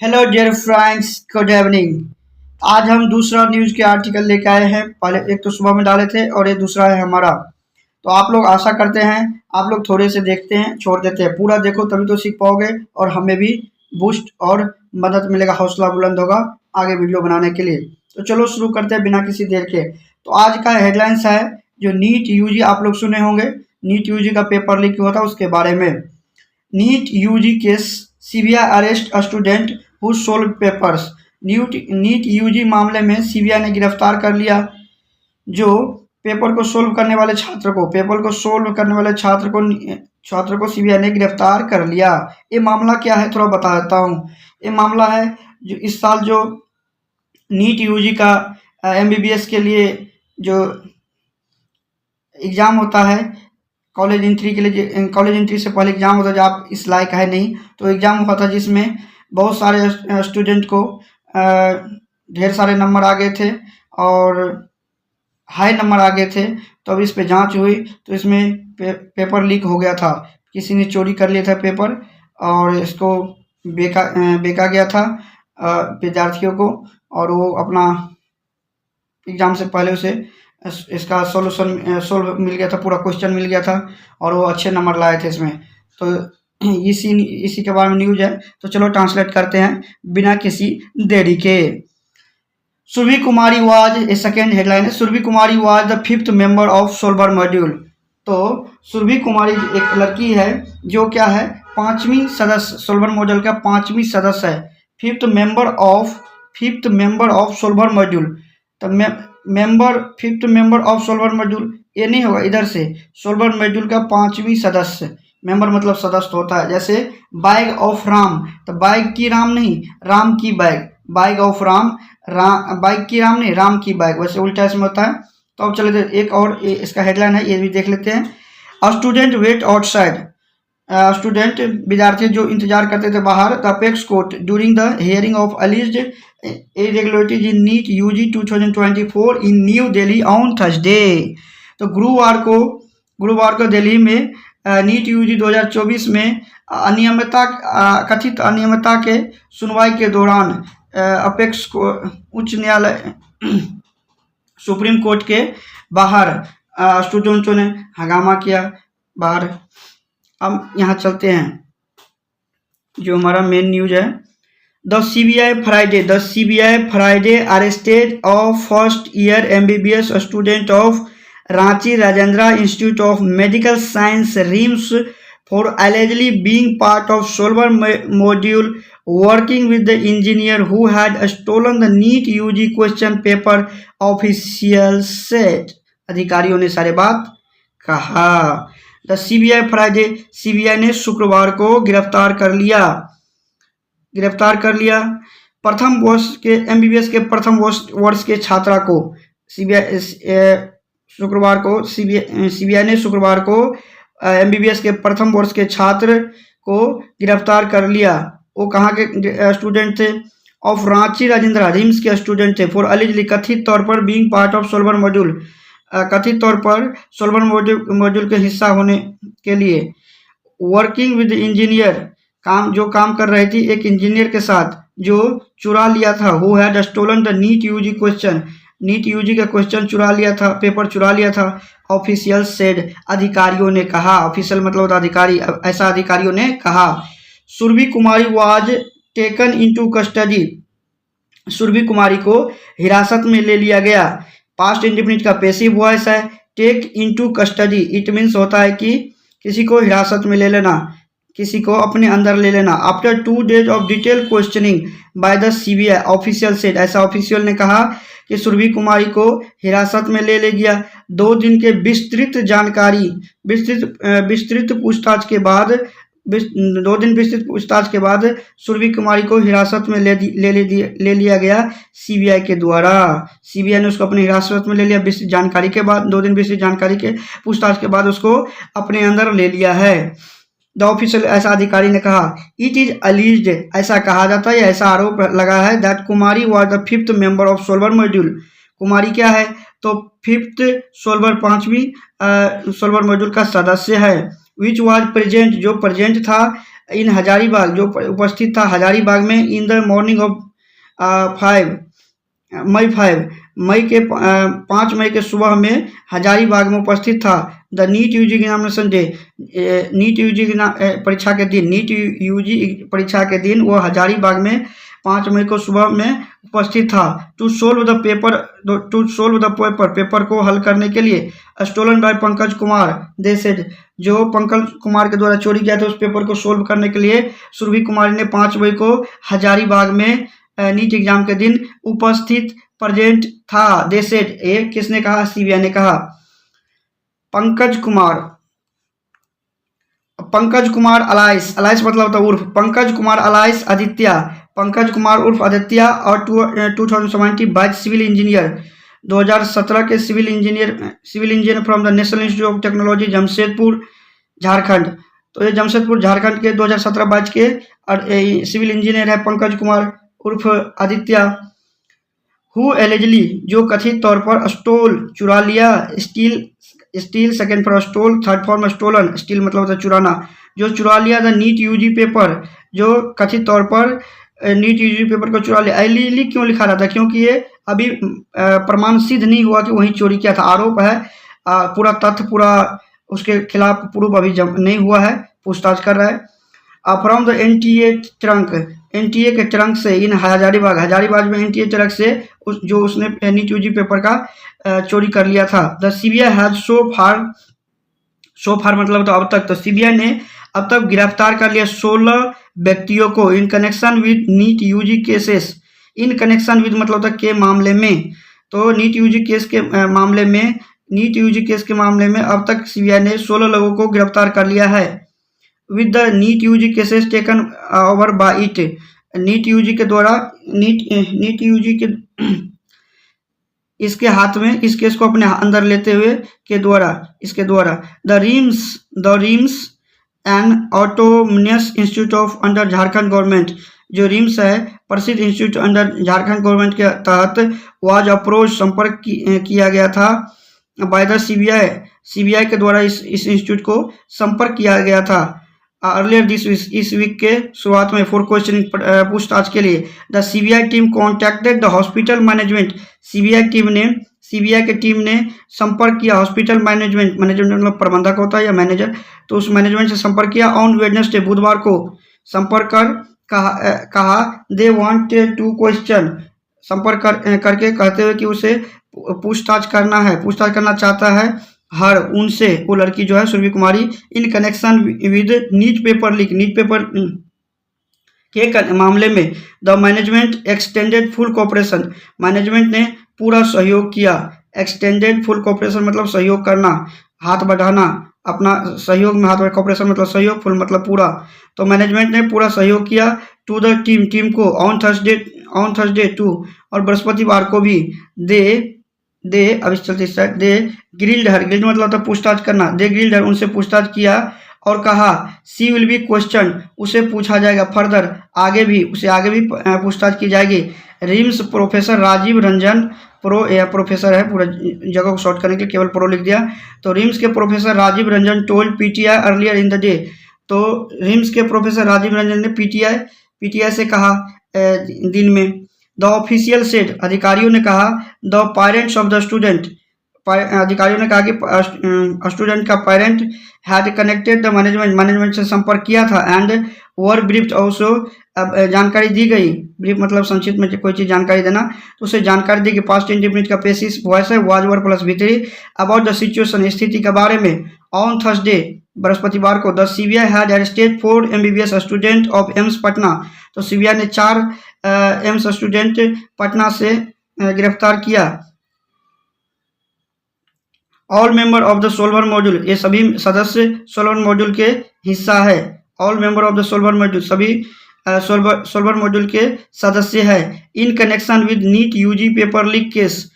Hello dear friends, good evening. आज हम दूसरा न्यूज़ के आर्टिकल लेके आए हैं। पहले एक तो सुबह में डाले थे और ये दूसरा है हमारा। तो आप लोग आशा करते हैं, आप लोग थोड़े से देखते हैं, छोड़ देते हैं। पूरा देखो तभी तो सीख पाओगे और हमें भी बूस्ट और मदद मिलेगा, हौसला बुलंद होगा आगे वीडियो बनाने के लिए। तो चलो शुरू करते हैं बिना किसी देर के। तो आज का हेडलाइंस है जो नीट यूजी, आप लोग सुने होंगे नीट यूजी का पेपर लीक हुआ था उसके बारे में। NEET UG case, CBI arrest student who solve papers. NEET UG मामले में सीबीआई ने गिरफ्तार कर लिया जो पेपर को सोल्व करने वाले छात्र को सीबीआई ने गिरफ्तार कर लिया। ये मामला क्या है थोड़ा बता देता हूँ। ये मामला है जो इस साल जो नीट यूजी का एमबीबीएस के लिए जो एग्ज़ाम होता है, कॉलेज एंट्री के लिए, कॉलेज एंट्री से पहले एग्ज़ाम होता है, जब आप इस लायक है नहीं तो एग्ज़ाम हुआ था जिसमें बहुत सारे स्टूडेंट को ढेर सारे नंबर आ गए थे और हाई नंबर आ गए थे। तो अब इस पे जांच हुई तो इसमें पेपर लीक हो गया था। किसी ने चोरी कर लिया था पेपर और इसको बेचा गया था विद्यार्थियों को, और वो अपना एग्ज़ाम से पहले उसे इसका सोल्व मिल गया था, पूरा क्वेश्चन मिल गया था और वो अच्छे नंबर लाए थे इसमें। तो इसी के बारे में न्यूज़ है। तो चलो ट्रांसलेट करते हैं बिना किसी देरी के। Surabhi Kumari was a second headline है, Surabhi Kumari was the 5th member of solver module. तो सुरभि कुमारी एक लड़की है जो क्या है, 5वीं सदस्य, सोलवर मॉड्यूल का 5वीं सदस्य है। 5th member of solver module. तो fifth member of solver module ये नहीं होगा, इधर से सोलवर मॉड्यूल का 5वीं सदस्य। मेंबर मतलब सदस्य होता है। जैसे बैग ऑफ राम, तो बैग की राम नहीं, राम की bag. Bag of Ram, bike की राम नहीं, राम की बाइक, वैसे उल्टा इसमें होता है। तो अब चले एक और इसका हेडलाइन है, ये भी देख लेते हैं। स्टूडेंट वेट आउटसाइड, स्टूडेंट विद्यार्थी जो इंतजार करते थे बाहर the apex court during the hearing of alleged irregularities in NEET UG 2024 in New Delhi on Thursday. तो गुरुवार को दिल्ली में नीट यूजी 2024 में कथित अनियमितता के सुनवाई के दौरान अपेक्स को उच्च न्यायालय सुप्रीम कोर्ट के बाहर स्टूडेंटों ने हंगामा किया बाहर। अब यहाँ चलते हैं जो हमारा मेन न्यूज है। The CBI Friday arrested of first year MBBS student of Ranchi Rajendra institute of medical science RIMS for allegedly being part of Solver module working with the engineer who had stolen the NEET UG question paper, official said। अधिकारियों ने सारे बात कहा। The CBI ने शुक्रवार को गिरफ्तार कर लिया प्रथम वर्ष के एमबीबीएस के प्रथम वर्ष के छात्रा को। सीबीआई ने शुक्रवार को एमबीबीएस के प्रथम वर्ष के छात्र को गिरफ्तार कर लिया। वो कहाँ के स्टूडेंट थे? ऑफ रांची राजेंद्र रिम्स के स्टूडेंट थे। फॉर अलीजली कथित तौर पर being part of solver module, कथित तौर पर सोलवर मॉड्यूल के हिस्सा होने के लिए। वर्किंग विद इंजीनियर, काम कर रही थी एक इंजीनियर के साथ जो चुरा लिया था। Who had stolen the NEET UG question, NEET UG का क्वेश्चन चुरा लिया था, पेपर चुरा लिया था। ऑफिशियल सेड, अधिकारियों ने कहा। ऑफिशियल मतलब अधिकारी, ऐसा अधिकारियों ने कहा। Surabhi Kumari was taken into custody, Surabhi Kumari को हिरासत में ले लिया गया। पास्ट इंडेफिनिट का पैसिव वॉइस है। Take into custody it means होता है कि किसी को हिरासत में ले लेना, किसी को अपने अंदर ले लेना। After 2 days of detail questioning by the CBI, official said, ऐसा ऑफिशियल ने कहा कि सुरभि कुमारी को हिरासत में ले लिया। 2 दिन के विस्तृत पूछताछ के बाद सुरभि कुमारी को हिरासत में ले लिया गया सीबीआई के द्वारा। सीबीआई ने उसको अपनी हिरासत में ले लिया विस्तृत जानकारी के बाद। 2 दिन विस्तृत जानकारी के पूछताछ के बाद उसको अपने अंदर ले लिया है। द ऑफिशियल, ऐसा अधिकारी ने कहा। इट इज अलीज्ड, ऐसा कहा जाता है, ऐसा आरोप लगा है that Kumari was the 5th member of solver module. Kumari क्या है? तो 5th सोलवर, 5वीं सोलवर मॉड्यूल का सदस्य है। विच वॉज प्रेजेंट, जो प्रेजेंट था इन हजारीबाग, जो उपस्थित था हजारीबाग में इन द मॉर्निंग ऑफ 5 मई के 5 मई के सुबह में हजारीबाग में उपस्थित था। The NEET UG examination day, NEET UG परीक्षा के दिन, नीट यूजी परीक्षा के दिन वो हजारीबाग में 5 मई को सुबह में उपस्थित था। To solve the paper, paper को हल करने के लिए stolen by Pankaj Kumar, they said, जो पंकज कुमार के द्वारा चोरी किया था उस पेपर को सोल्व करने के लिए सुरभि कुमारी ने 5 मई को हजारीबाग में नीट एग्जाम के दिन उपस्थित प्रेजेंट था। दे सेड, ये किसने कहा? सीबीआई ने कहा। पंकज कुमार अलाइस, अलाइस मतलब होता उर्फ, पंकज कुमार अलाइस आदित्य, पंकज कुमार उर्फ आदित्य और 2070 बैच सिविल इंजीनियर, 2017 के civil engineer from the National Institute of Technology Jamshedpur Jharkhand. तो ये जमशेदपुर झारखंड के 2017 बैच के सिविल इंजीनियर है पंकज कुमार उर्फ आदित्य। हु एलिजिबली, जो कथित तौर पर स्टोल, चुरा लिया, steal second for stole, third form stolen, steal मतलब होता है चुराना, जो चुरा लिया द नीट यूजी पेपर, जो कथित तौर पर नीट यूजी पेपर को चुरा लिया। एलिजिबली क्यों लिखा रहा था? क्योंकि ये अभी प्रमाण सिद्ध नहीं हुआ कि वही चोरी किया था, आरोप है, पूरा तथ्य पूरा उसके खिलाफ प्रूफ अभी नहीं हुआ है, पूछताछ कर रहा है। From the NTA trunk, NTA के ट्रंक से इन हजारीबाग में एनटीए ट्रंक से जो उसने नीट यूजी पेपर का चोरी कर लिया था। द सीबीआई हैज सो फार मतलब तो अब तक, तो सीबीआई ने अब तक गिरफ्तार कर लिया 16 व्यक्तियों को in connection with NEET UG cases. In connection with मतलब होता के मामले में, तो नीट यूजी केस के मामले में अब तक सीबीआई ने 16 लोगों को गिरफ्तार कर लिया है। With the NEET UG cases taken over by it, NEET UG के द्वारा, नीट यूजी के इसके हाथ में इस केस को अपने अंदर लेते हुए इसके द्वारा the RIMS and autonomous institute of under Jharkhand government, जो रिम्स है प्रसिद्ध इंस्टीट्यूट अंडर झारखंड गवर्नमेंट के तहत वाज अप्रोच, संपर्क किया गया था बाय द सीबीआई के द्वारा इस इंस्टीट्यूट को संपर्क किया गया था। अर्लियर इस वीक के शुरुआत में फॉर क्वेश्चनिंग, पूछताछ के लिए the CBI team contacted the hospital management, CBI की टीम ने संपर्क किया हॉस्पिटल मैनेजमेंट मतलब प्रबंधक होता है या मैनेजर, तो उस मैनेजमेंट से संपर्क किया ऑन वेडनेसडे, बुधवार को संपर्क कर कहा दे वांटेड टू क्वेश्चन, संपर्क करके कहते हुए कि उसे पूछताछ करना चाहता है उनसे, वो लड़की जो है Surabhi Kumari, in connection with NEET paper leak, NEET paper के मामले में the management extended full cooperation, management ने पूरा सहयोग किया। एक्सटेंडेड फुल कोऑपरेशन मतलब सहयोग करना, हाथ बढ़ाना, अपना सहयोग में हाथ, कोऑपरेशन मतलब सहयोग, फुल मतलब पूरा, तो मैनेजमेंट ने पूरा सहयोग किया टू द टीम को ऑन थर्सडे टू, और बृहस्पतिवार को भी दे अब इस चलते दे ग्रिल्ड हर, ग्रिल्ड मतलब होता पूछताछ करना, दे ग्रिल्ड हर, उनसे पूछताछ किया और कहा सी विल बी क्वेश्चन, उसे पूछा जाएगा फर्दर, आगे भी पूछताछ की जाएगी। RIMS professor Rajiv Ranjan, professor है, पूरा जगह को शॉर्ट करने के लिए केवल प्रो लिख दिया, तो रिम्स के professor Rajiv Ranjan told PTI earlier in the day, तो रिम्स के प्रोफेसर राजीव रंजन ने पीटीआई से कहा दिन में। द ऑफिशियल सेड, अधिकारियों ने कहा, the parents of the student, अधिकारियों ने कहा कि स्टूडेंट का parent had connected the management से संपर्क किया था एंड वर ब्रीफ्ड ऑल्सो, जानकारी दी गई, ब्रीफ मतलब संक्षिप्त में कोई चीज़ जानकारी देना, तो उसे जानकारी दी कि पास्ट इंडेफिनिट का पेसिव वॉइस है, was were plus V3, about the situation, स्थिति के बारे में। ऑन थर्सडे, बृहस्पतिवार को, the CBI had arrested 4 MBBS student of AIIMS Patna, तो सीबीआई ने 4 एम्स स्टूडेंट पटना से गिरफ्तार किया। All member of the solver module, ये सभी सदस्य सोल्वर मॉड्यूल के हिस्सा है, all member of the solver module, सभी सोल्वर मॉड्यूल के सदस्य है। In connection with NEET UG paper leak case,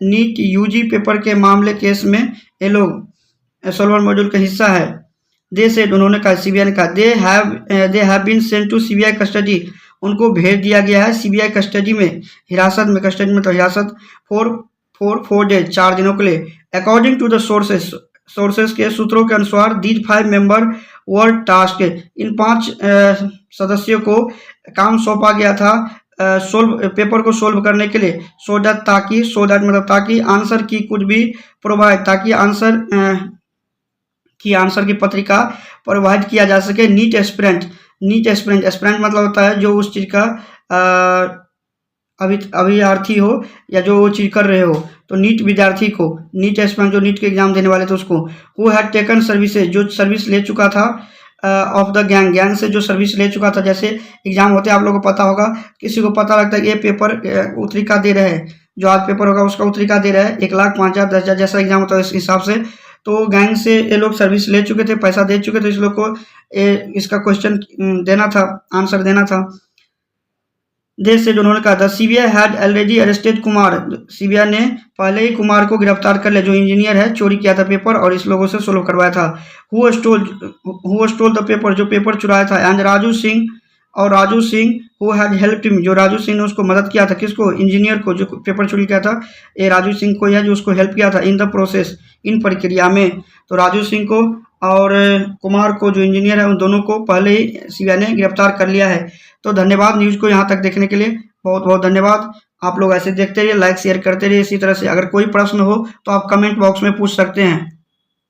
NEET UG paper के मामले केस में ये लोग सोल्वर मॉड्यूल का हिस्सा है। दे सेड, उन्होंने कहा, सीबीआई ने कहा, they have been sent to CBI custody, उनको भेज दिया गया है सीबीआई कस्टडी में, हिरासत में तो हिरासत फॉर 4 डेज, 4 दिनों के लिए। According to the sources, sources के सूत्रों के अनुसार दीज 5 मेंबर वर टास्क, इन 5 सदस्यों को काम सौंपा गया था पेपर को सोल्व करने के लिए। सो दैट मतलब ताकि आंसर की कुछ भी प्रोवाइड, ताकि आंसर की पत्रिका प्रोवाइड किया जा सके। नीट एस्पिरेंट मतलब होता है जो उस चीज़ का अभ्यर्थी हो या जो वो चीज़ कर रहे हो। तो नीट विद्यार्थी को, नीट एस्पिरेंट जो नीट के एग्जाम देने वाले थे उसको। हु हैड टेकन सर्विसेज, जो सर्विस ले चुका था ऑफ द गैंग से जो सर्विस ले चुका था। जैसे एग्जाम होते हैं आप लोगों को पता होगा, किसी को पता लगता है ये पेपर उत्तरिका दे रहे हैं, जो आज पेपर होगा उसका उत्तरिका दे रहे हैं 1 लाख 5 हज़ार 10 हज़ार जैसा एग्जाम होता है इस हिसाब से। तो गैंग से ये लोग सर्विस ले चुके थे, पैसा दे चुके थे, इस लोग को इसका क्वेश्चन देना था, आंसर देना था। देश से जो उन्होंने कहा था CBI had already arrested Kumar, CBI ने पहले ही कुमार को गिरफ्तार कर लिया जो इंजीनियर है, चोरी किया था पेपर और इस लोगों से सोल्व करवाया था। हु स्टोल द पेपर, जो पेपर चुराया था। And Raju Singh who had helped him, जो राजू सिंह ने उसको मदद किया था, किसको, इंजीनियर को जो पेपर चोरी किया था। ये राजू सिंह को है जो उसको हेल्प किया था इन द प्रोसेस, इन प्रक्रिया में। तो राजू सिंह को और कुमार को जो इंजीनियर है उन दोनों को पहले ही सीबीआई ने गिरफ्तार कर लिया है। तो धन्यवाद न्यूज़ को यहाँ तक देखने के लिए, बहुत बहुत धन्यवाद। आप लोग ऐसे देखते रहिए, लाइक शेयर करते रहिए इसी तरह से। अगर कोई प्रश्न हो तो आप कमेंट बॉक्स में पूछ सकते हैं।